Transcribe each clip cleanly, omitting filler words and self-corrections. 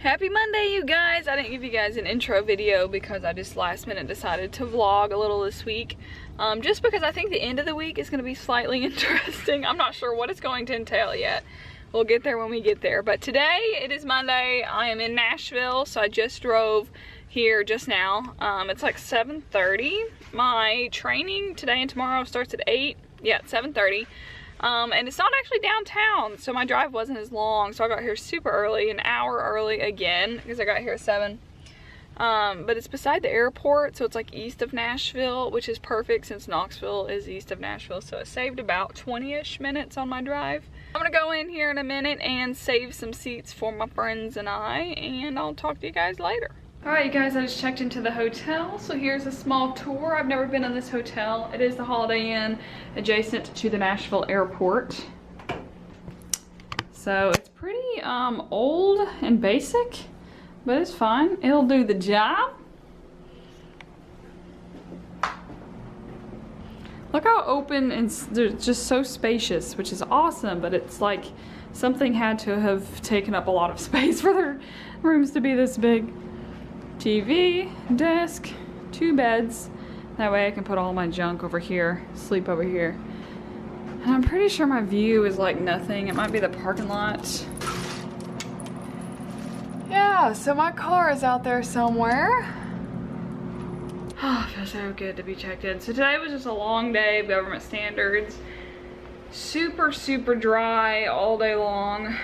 Happy Monday, you guys. I didn't give you guys an intro video because I just last minute decided to vlog a little this week. Just because I think the end of the week is going to be slightly interesting. I'm not sure what it's going to entail yet. We'll get there when we get there. But today, it is Monday. I am in Nashville, so I just drove here just now. It's like 7:30. My training today and tomorrow starts at 8. Yeah, it's 7:30. And it's not actually downtown, so my drive wasn't as long. So I got here super early, an hour early again, because I got here at 7. But it's beside the airport, so it's like east of Nashville, which is perfect since Knoxville is east of Nashville. So it saved about 20-ish minutes on my drive. I'm gonna go in here in a minute and save some seats for my friends and and I'll talk to you guys later. Alright, you guys, I just checked into the hotel, so here's a small tour. I've never been in this hotel. It is the Holiday Inn adjacent to the Nashville airport. So it's pretty old and basic, but it's fine. It'll do the job. Look how open and they're just so spacious, which is awesome, but it's like something had to have taken up a lot of space for their rooms to be this big. TV, desk, 2 beds. That way I can put all my junk over here, sleep over here. And I'm pretty sure my view is like nothing. It might be the parking lot. Yeah, so my car is out there somewhere. Oh, it feels so good to be checked in. So today was just a long day of government standards. Super, super dry all day long.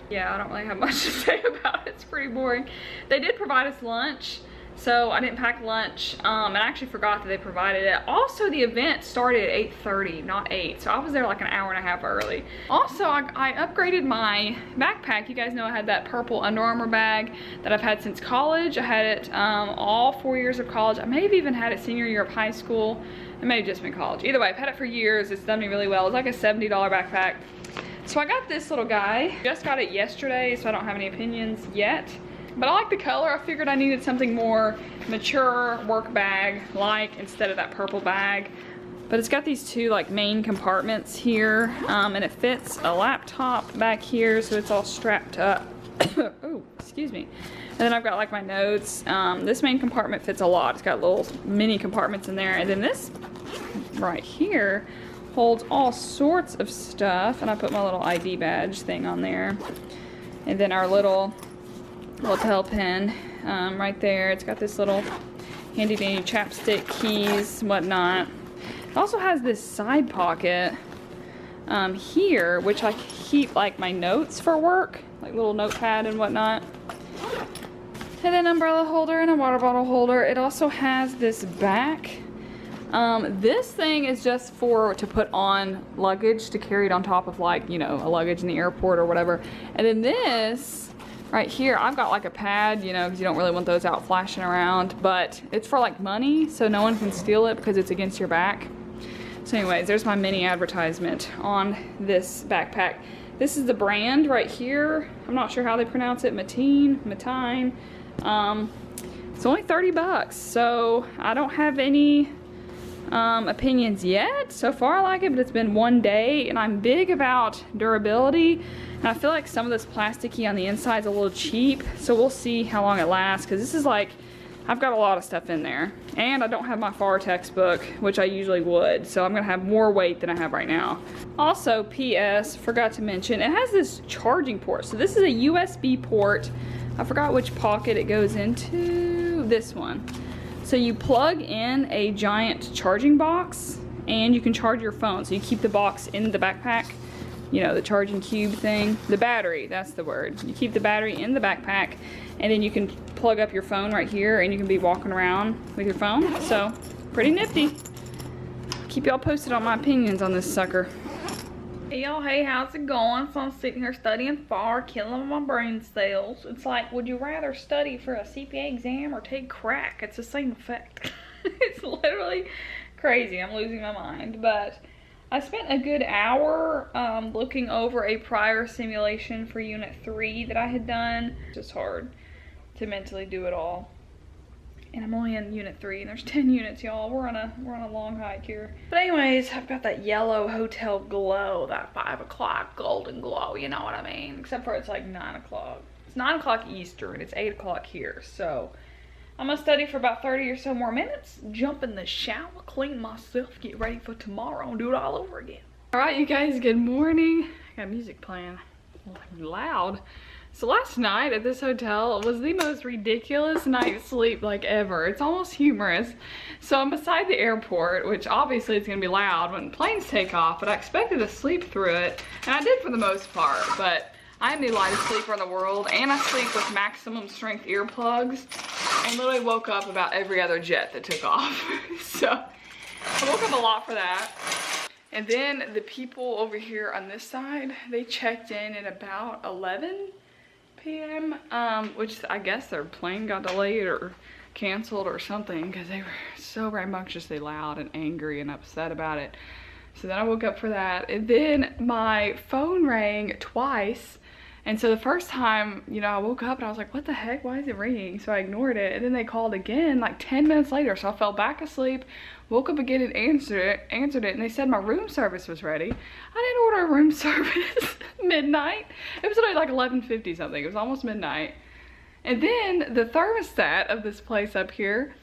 Yeah, I don't really have much to say about it. It's pretty boring. They did provide us lunch, so I didn't pack lunch, and I actually forgot that they provided it. Also, the event started at 8:30, not 8, so I was there like an hour and a half early. Also, I upgraded my backpack. You guys know I had that purple Under Armour bag that I've had since college. I had it all 4 years of college. I may have even had it senior year of high school. It may have just been college. Either way, I've had it for years. It's done me really well. It's like a $70 backpack. So I got this little guy. Just got it yesterday, so I don't have any opinions yet. But I like the color. I figured I needed something more mature, work bag-like instead of that purple bag. But it's got these 2 like main compartments here, and it fits a laptop back here, so it's all strapped up. Oh, excuse me. And then I've got like my notes. This main compartment fits a lot. It's got little mini compartments in there. And then this right here holds all sorts of stuff, and I put my little ID badge thing on there, and then our little lapel pin right there. It's got this little handy dandy chapstick, keys, whatnot. It also has this side pocket here, which I keep like my notes for work, like little notepad and whatnot, and then umbrella holder and a water bottle holder. It also has this back. This thing is just to put on luggage, to carry it on top of like, you know, a luggage in the airport or whatever. And then this right here, I've got like a pad, you know, because you don't really want those out flashing around, but it's for like money, so no one can steal it because it's against your back. So anyways, there's my mini advertisement on this backpack. This is the brand right here. I'm not sure how they pronounce it, Matine. It's only 30 bucks, so I don't have any opinions yet. So far I like it, but it's been 1 day, and I'm big about durability, and I feel like some of this plasticky on the inside is a little cheap, so we'll see how long it lasts, because this is like, I've got a lot of stuff in there, and I don't have my FAR textbook, which I usually would, so I'm gonna have more weight than I have right now. Also, PS, forgot to mention, it has this charging port. So this is a USB port. I forgot which pocket it goes into. This one. So you plug in a giant charging box, and you can charge your phone. So you keep the box in the backpack, you know, the charging cube thing. The battery, that's the word. You keep the battery in the backpack, and then you can plug up your phone right here, and you can be walking around with your phone. So, pretty nifty. Keep y'all posted on my opinions on this sucker. Hey y'all, hey, how's it going? So I'm sitting here studying FAR, killing my brain cells. It's like, would you rather study for a CPA exam or take crack? It's the same effect. It's literally crazy. I'm losing my mind. But I spent a good hour looking over a prior simulation for Unit 3 that I had done. It's just hard to mentally do it all. And I'm only in Unit 3, and there's 10 units, y'all. We're on a long hike here. But anyways, I've got that yellow hotel glow, that 5 o'clock golden glow, you know what I mean? Except for it's like 9 o'clock. It's 9 o'clock Eastern, it's 8 o'clock here. So I'm gonna study for about 30 or so more minutes, jump in the shower, clean myself, get ready for tomorrow, and do it all over again. All right, you guys, good morning. I got music playing loud. So last night at this hotel was the most ridiculous night's sleep like ever. It's almost humorous. So I'm beside the airport, which obviously it's gonna be loud when planes take off, but I expected to sleep through it, and I did for the most part, but I am the lightest sleeper in the world, and I sleep with maximum strength earplugs, and literally woke up about every other jet that took off. So I woke up a lot for that. And then the people over here on this side, they checked in at about 11 p.m. Which I guess their plane got delayed or canceled or something, because they were so rambunctiously loud and angry and upset about it. So then I woke up for that, and then my phone rang twice. And so the first time, you know, I woke up and I was like, what the heck, why is it ringing? So I ignored it, and then they called again like 10 minutes later. So I fell back asleep, woke up again and answered it, and they said my room service was ready. I didn't order a room service midnight. It was only like 11:50 something. It was almost midnight. And then the thermostat of this place up here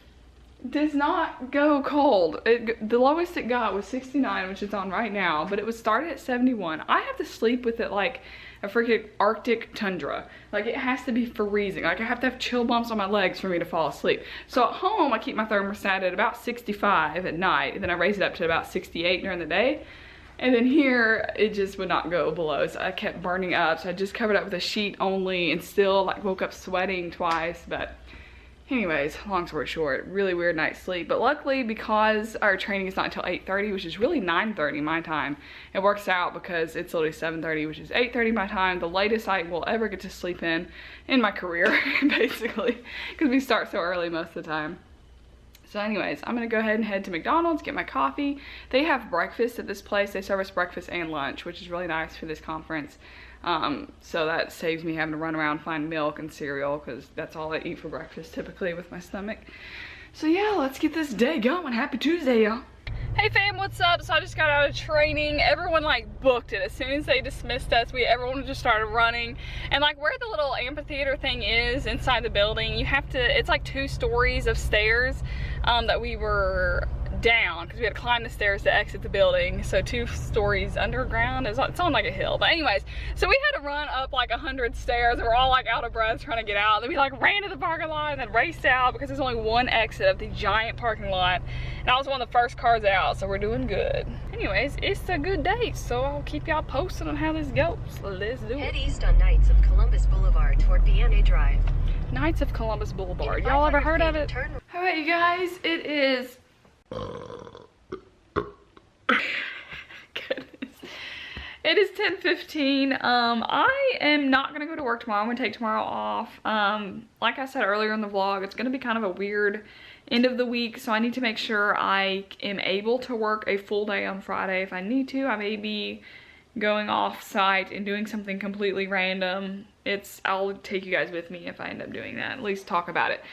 does not go cold. The lowest it got was 69, which is on right now, but it was started at 71. I have to sleep with it like a freaking Arctic tundra. Like, it has to be freezing. Like, I have to have chill bumps on my legs for me to fall asleep. So at home, I keep my thermostat at about 65 at night, and then I raise it up to about 68 during the day. And then here, it just would not go below, so I kept burning up. So I just covered up with a sheet only, and still like woke up sweating twice. But anyways, long story short, really weird night's sleep. But luckily, because our training is not until 8:30, which is really 9:30 my time, it works out because it's literally 7:30, which is 8:30 my time, the latest I will ever get to sleep in my career, basically, because we start so early most of the time. So anyways, I'm gonna go ahead and head to McDonald's, get my coffee. They have breakfast at this place. They service breakfast and lunch, which is really nice for this conference. So that saves me having to run around and find milk and cereal, because that's all I eat for breakfast typically with my stomach. So yeah, let's get this day going. Happy Tuesday, y'all. Hey fam, what's up? So I just got out of training. Everyone like booked it. As soon as they dismissed us, everyone just started running. And like where the little amphitheater thing is inside the building, you have to, it's like 2 stories of stairs that we were down, because we had to climb the stairs to exit the building. So 2 stories underground. It's on like a hill. But anyways, so we had to run up like 100 stairs. And we're all like out of breath trying to get out. Then we like ran to the parking lot and then raced out, because there's only one exit of the giant parking lot. And I was one of the first cars out, so we're doing good. Anyways, it's a good day, so I'll keep y'all posted on how this goes. Let's do it. Head east on Knights of Columbus Boulevard toward Vienna Drive. Knights of Columbus Boulevard. Y'all ever heard of it? All right, you guys, it is goodness. It is 10:15. I am not gonna go to work tomorrow. I'm gonna take tomorrow off. Like I said earlier in the vlog, it's gonna be kind of a weird end of the week, so I need to make sure I am able to work a full day on Friday. If I need to, I may be going off site and doing something completely random. I'll take you guys with me if I end up doing that, at least talk about it.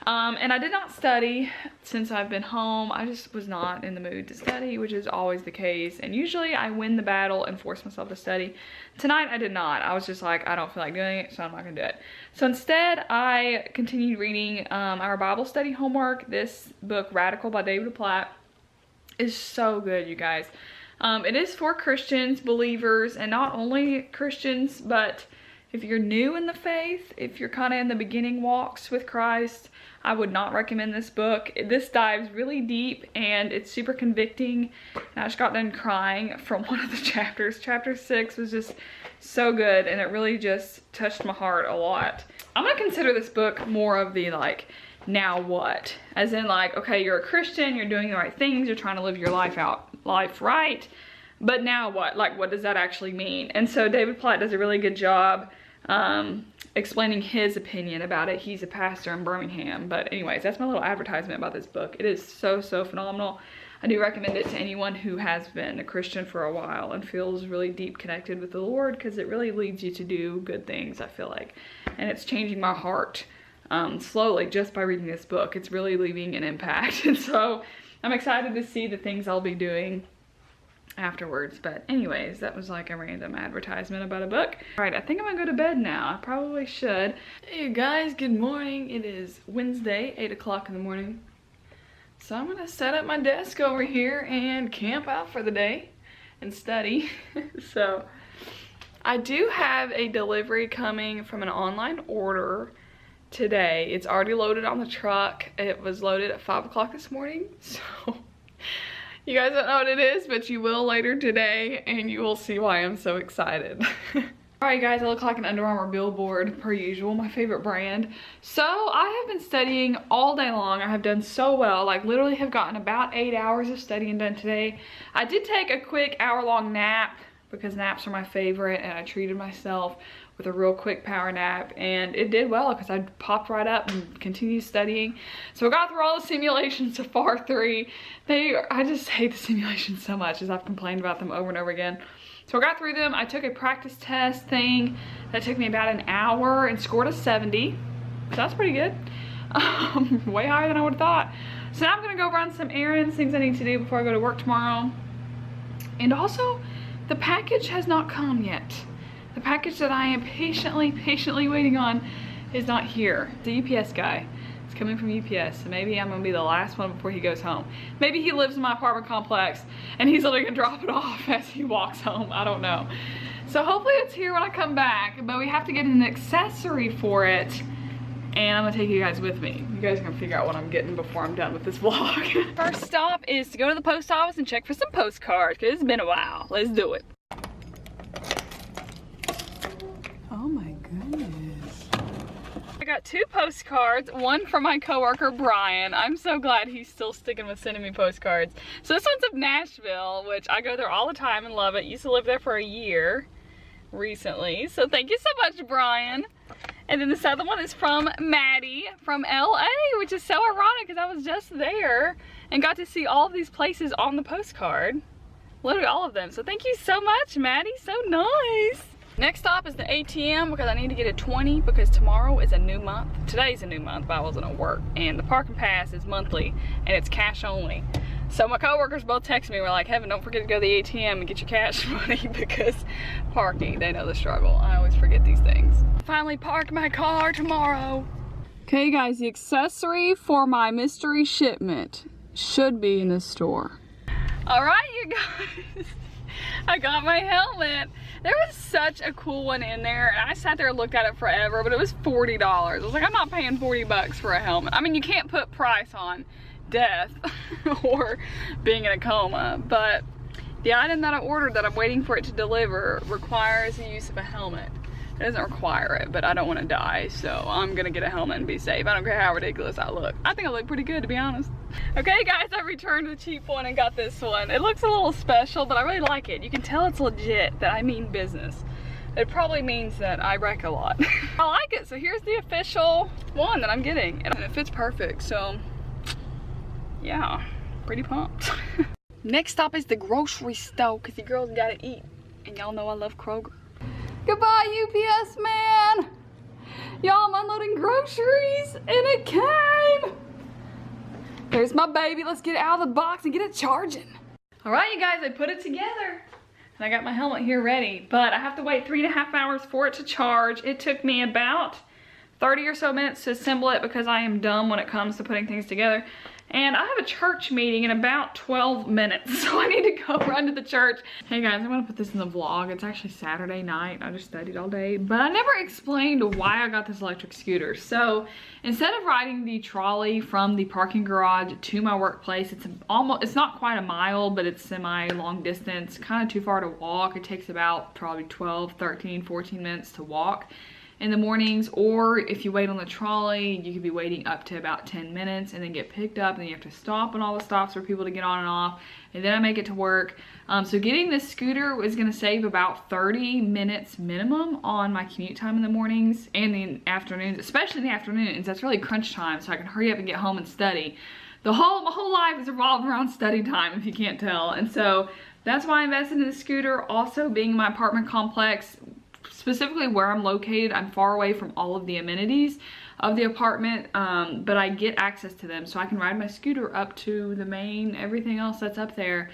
And I did not study since I've been home. I just was not in the mood to study, which is always the case. And usually I win the battle and force myself to study. Tonight I did not. I was just like, I don't feel like doing it, so I'm not gonna do it. So instead I continued reading our Bible study homework. This book, Radical by David Platt, is so good, you guys. It is for Christians, believers, and not only Christians, but if you're new in the faith, if you're kind of in the beginning walks with Christ, I would not recommend this book. This dives really deep and it's super convicting. And I just got done crying from one of the chapters. Chapter 6 was just so good, and it really just touched my heart a lot. I'm gonna consider this book more of the like, now what? As in like, okay, you're a Christian, you're doing the right things, you're trying to live your life right, but now what? Like, what does that actually mean? And so David Platt does a really good job explaining his opinion about it. He's a pastor in Birmingham. But anyways, that's my little advertisement about this book. It is so phenomenal. I do recommend it to anyone who has been a Christian for a while and feels really deep connected with the Lord, because it really leads you to do good things, I feel like. And it's changing my heart slowly just by reading this book. It's really leaving an impact. And so I'm excited to see the things I'll be doing afterwards. But anyways, that was like a random advertisement about a book. All right, I think I'm gonna go to bed now. I probably should. Hey guys, good morning. It is Wednesday, 8 o'clock in the morning. So I'm gonna set up my desk over here and camp out for the day and study. So I do have a delivery coming from an online order today. It's already loaded on the truck. It was loaded at 5 o'clock this morning. So you guys don't know what it is, but you will later today, and you will see why I'm so excited. All right guys, I look like an Under Armour billboard per usual, my favorite brand. So I have been studying all day long. I have done so well, like literally have gotten about 8 hours of studying done today. I did take a quick hour-long nap because naps are my favorite, and I treated myself with a real quick power nap, and it did well because I popped right up and continued studying. So I got through all the simulations to FAR 3. I just hate the simulations so much, as I've complained about them over and over again. So I got through them. I took a practice test thing that took me about an hour and scored a 70. So that's pretty good. Way higher than I would have thought. So now I'm gonna go run some errands, things I need to do before I go to work tomorrow. And also, the package has not come yet. The package that I am patiently waiting on is not here. The UPS guy is coming from UPS, so maybe I'm gonna be the last one before he goes home. Maybe he lives in my apartment complex and he's literally gonna drop it off as he walks home. I don't know. So hopefully it's here when I come back, but we have to get an accessory for it, and I'm gonna take you guys with me. You guys are gonna figure out what I'm getting before I'm done with this vlog. First stop is to go to the post office and check for some postcards, because it's been a while. Let's do it. Oh my goodness. I got 2 postcards, one from my coworker Brian. I'm so glad he's still sticking with sending me postcards. So this one's of Nashville, which I go there all the time and love it. Used to live there for a year recently. So thank you so much, Brian. And then this other one is from Maddie from LA, which is so ironic because I was just there and got to see all of these places on the postcard. Literally all of them. So thank you so much, Maddie. So nice. Next stop is the ATM because I need to get a 20 because tomorrow is a new month. Today's a new month, but I wasn't at work. And the parking pass is monthly and it's cash only. So my coworkers both text me, we're like, Heaven, don't forget to go to the ATM and get your cash money because parking, they know the struggle. I always forget these things. Finally park my car tomorrow. Okay guys, the accessory for my mystery shipment should be in this store. All right, you guys, I got my helmet. There was such a cool one in there, and I sat there and looked at it forever, but it was $40. I was like, I'm not paying 40 bucks for a helmet. I mean, you can't put price on death or being in a coma, but the item that I ordered that I'm waiting for it to deliver requires the use of a helmet. It doesn't require it, but I don't want to die, so I'm gonna get a helmet and be safe. I don't care how ridiculous I look. I think I look pretty good, to be honest. Okay guys, I returned the cheap one and got this one. It looks a little special, but I really like it. You can tell it's legit, that I mean business. It probably means that I wreck a lot. I like it, so here's the official one that I'm getting. And it fits perfect, so yeah, pretty pumped. Next stop is the grocery store, because the girls gotta eat. And y'all know I love Kroger. Goodbye, UPS man. Y'all, I'm unloading groceries and it came. There's my baby. Let's get it out of the box and get it charging. All right, you guys, I put it together and I got my helmet here ready, but I have to wait 3.5 hours for it to charge. It took me about 30 or so minutes to assemble it because I am dumb when it comes to putting things together. And I have a church meeting in about 12 minutes, so I need to go run to the church. Hey guys, I'm gonna put this in the vlog. It's actually Saturday night. I just studied all day, but I never explained why I got this electric scooter. So instead of riding the trolley from the parking garage to my workplace, it's not quite a mile, but it's semi-long distance, kind of too far to walk. It takes about probably 12, 13, 14 minutes to walk in the mornings, or if you wait on the trolley, you could be waiting up to about 10 minutes and then get picked up, and then you have to stop on all the stops for people to get on and off, and then I make it to work. So getting this scooter is gonna save about 30 minutes minimum on my commute time in the mornings and the afternoons, especially in the afternoons. That's really crunch time, so I can hurry up and get home and study. My whole life is revolved around study time, if you can't tell, and so that's why I invested in the scooter. Also, being in my apartment complex, specifically where I'm located, I'm far away from all of the amenities of the apartment, but I get access to them, so I can ride my scooter up to the main, everything else that's up there,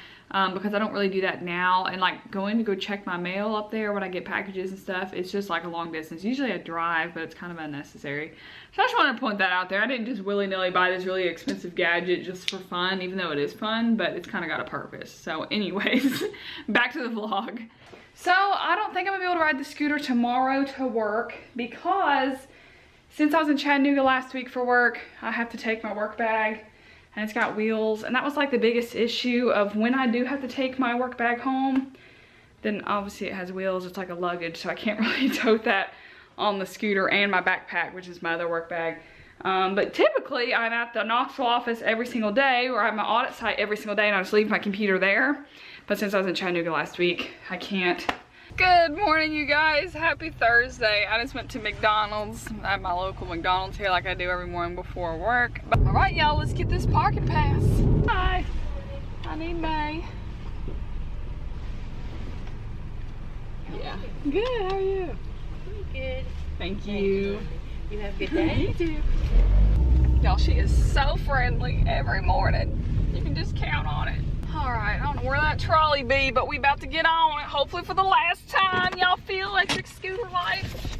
because I don't really do that now. And like going to go check my mail up there when I get packages and stuff, it's just like a long distance. Usually I drive, but it's kind of unnecessary. So I just wanted to point that out there. I didn't just willy-nilly buy this really expensive gadget just for fun, even though it is fun, but it's kind of got a purpose. So anyways, back to the vlog. So I don't think I'm gonna be able to ride the scooter tomorrow to work, because since I was in Chattanooga last week for work, I have to take my work bag, and it's got wheels. And that was like the biggest issue of when I do have to take my work bag home, then obviously it has wheels. It's like a luggage, so I can't really tote that on the scooter, and my backpack, which is my other work bag. But typically I'm at the Knoxville office every single day, or at my audit site every single day, and I just leave my computer there. But since I was in Chattanooga last week, I can't. Good morning, you guys. Happy Thursday. I just went to McDonald's. I have my local McDonald's here like I do every morning before work. All right, y'all, let's get this parking pass. Hi, I need May. Yeah. Good, how are you? Good. Thank you. You have a good day? You too. Y'all, she is so friendly every morning. You can just count on it. All right, I don't know where that trolley be, but we about to get on it. Hopefully for the last time. Y'all feel electric scooter life.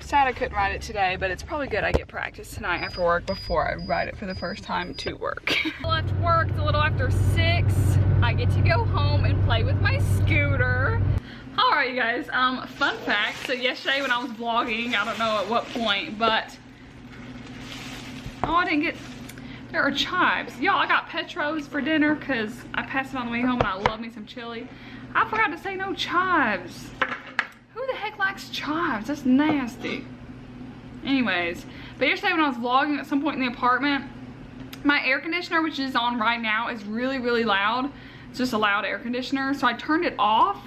Sad I couldn't ride it today, but it's probably good I get practice tonight after work before I ride it for the first time to work. I left work a little after 6. I get to go home and play with my scooter. All right, you guys, fun fact. So yesterday when I was vlogging, I don't know at what point, but, oh, I didn't get, there are chives. Y'all, I got Petros for dinner because I passed it on the way home and I love me some chili. I forgot to say no chives. Who the heck likes chives? That's nasty. Anyways, but yesterday when I was vlogging at some point in the apartment, my air conditioner, which is on right now, is really, really loud. It's just a loud air conditioner. So I turned it off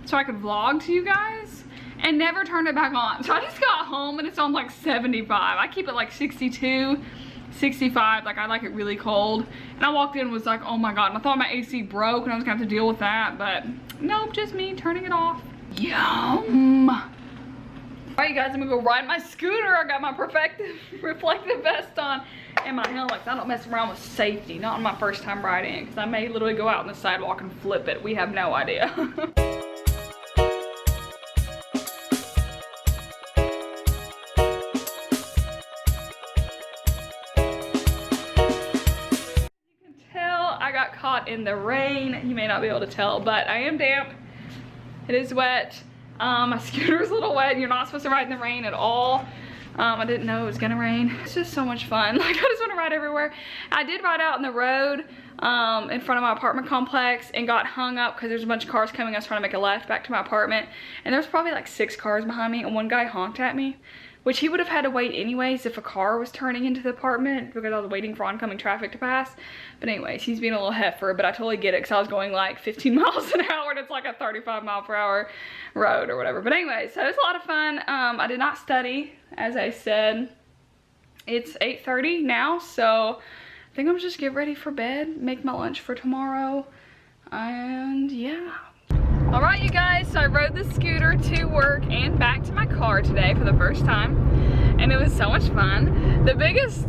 so I could vlog to you guys and never turned it back on. So I just got home and it's on like 75. I keep it like 62. 65, like I like it really cold. And I walked in and was like, oh my God, and I thought my AC broke and I was gonna have to deal with that, but nope, just me turning it off. Yum. All right, you guys, I'm gonna go ride my scooter. I got my reflective vest on and my helmet. I don't mess around with safety, not on my first time riding, because I may literally go out on the sidewalk and flip it. We have no idea. I got caught in the rain. You may not be able to tell, but I am damp. It is wet. My scooter's a little wet. You're not supposed to ride in the rain at all. I didn't know it was gonna rain. It's just so much fun. Like, I just want to ride everywhere. I did ride out in the road in front of my apartment complex and got hung up because there's a bunch of cars coming. I was trying to make a left back to my apartment, and there's probably like 6 cars behind me, and one guy honked at me, which he would have had to wait anyways if a car was turning into the apartment because I was waiting for oncoming traffic to pass. But anyways, he's being a little heifer, but I totally get it because I was going like 15 miles an hour and it's like a 35-mile-per-hour road or whatever. But anyways, so it was a lot of fun. I did not study, as I said. It's 8:30 now, so I think I'm just get ready for bed, make my lunch for tomorrow, and yeah. All right, you guys, so I rode the scooter to work and back to my car today for the first time, and it was so much fun. The biggest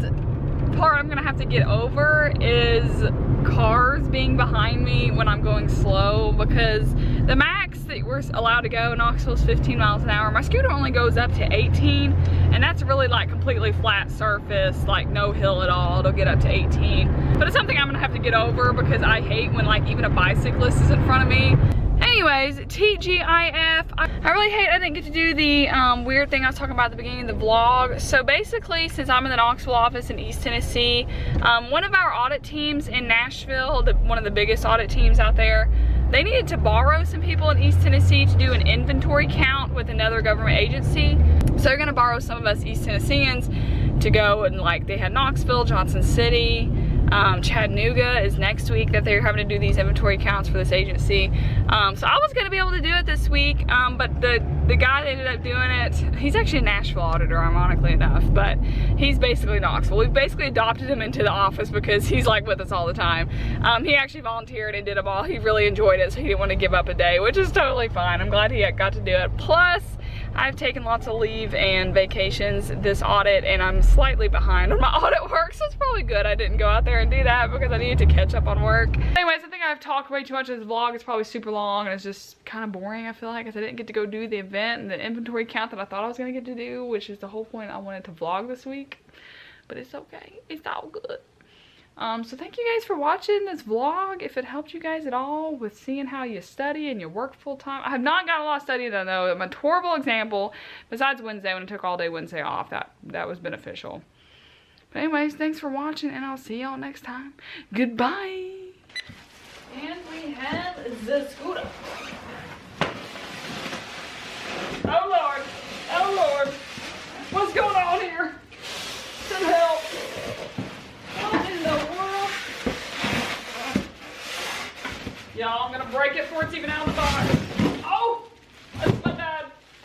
part I'm gonna have to get over is cars being behind me when I'm going slow, because the max that we're allowed to go in Knoxville is 15 miles an hour. My scooter only goes up to 18, and that's really like completely flat surface, like no hill at all. It'll get up to 18, but it's something I'm gonna have to get over because I hate when like even a bicyclist is in front of me. Anyways, TGIF, I really hate I didn't get to do the weird thing I was talking about at the beginning of the vlog. So basically, since I'm in the Knoxville office in East Tennessee, one of our audit teams in Nashville, one of the biggest audit teams out there, they needed to borrow some people in East Tennessee to do an inventory count with another government agency. So they're gonna borrow some of us East Tennesseans to go, and like they had Knoxville, Johnson City, Chattanooga is next week that they're having to do these inventory counts for this agency. So I was gonna be able to do it this week, but the guy that ended up doing it, he's actually a Nashville auditor, ironically enough, but he's basically Knoxville. We've basically adopted him into the office because he's like with us all the time. He actually volunteered and did them all. He really enjoyed it, so he didn't want to give up a day, which is totally fine. I'm glad he got to do it. Plus, I've taken lots of leave and vacations this audit, and I'm slightly behind on my audit work, so it's probably good I didn't go out there and do that because I needed to catch up on work. Anyways, I think I've talked way too much in this vlog. It's probably super long and it's just kind of boring, I feel like, because I didn't get to go do the event and the inventory count that I thought I was going to get to do, which is the whole point I wanted to vlog this week. But it's okay. It's all good. So thank you guys for watching this vlog. If it helped you guys at all with seeing how you study and you work full time. I have not got a lot of study done though. I'm a horrible example. Besides Wednesday, when I took all day Wednesday off, that was beneficial. But anyways, thanks for watching and I'll see y'all next time. Goodbye. And we have the scooter. Oh Lord. Oh Lord. What's going on here? Some help. What in the world? Y'all, I'm gonna break it before it's even out of the box.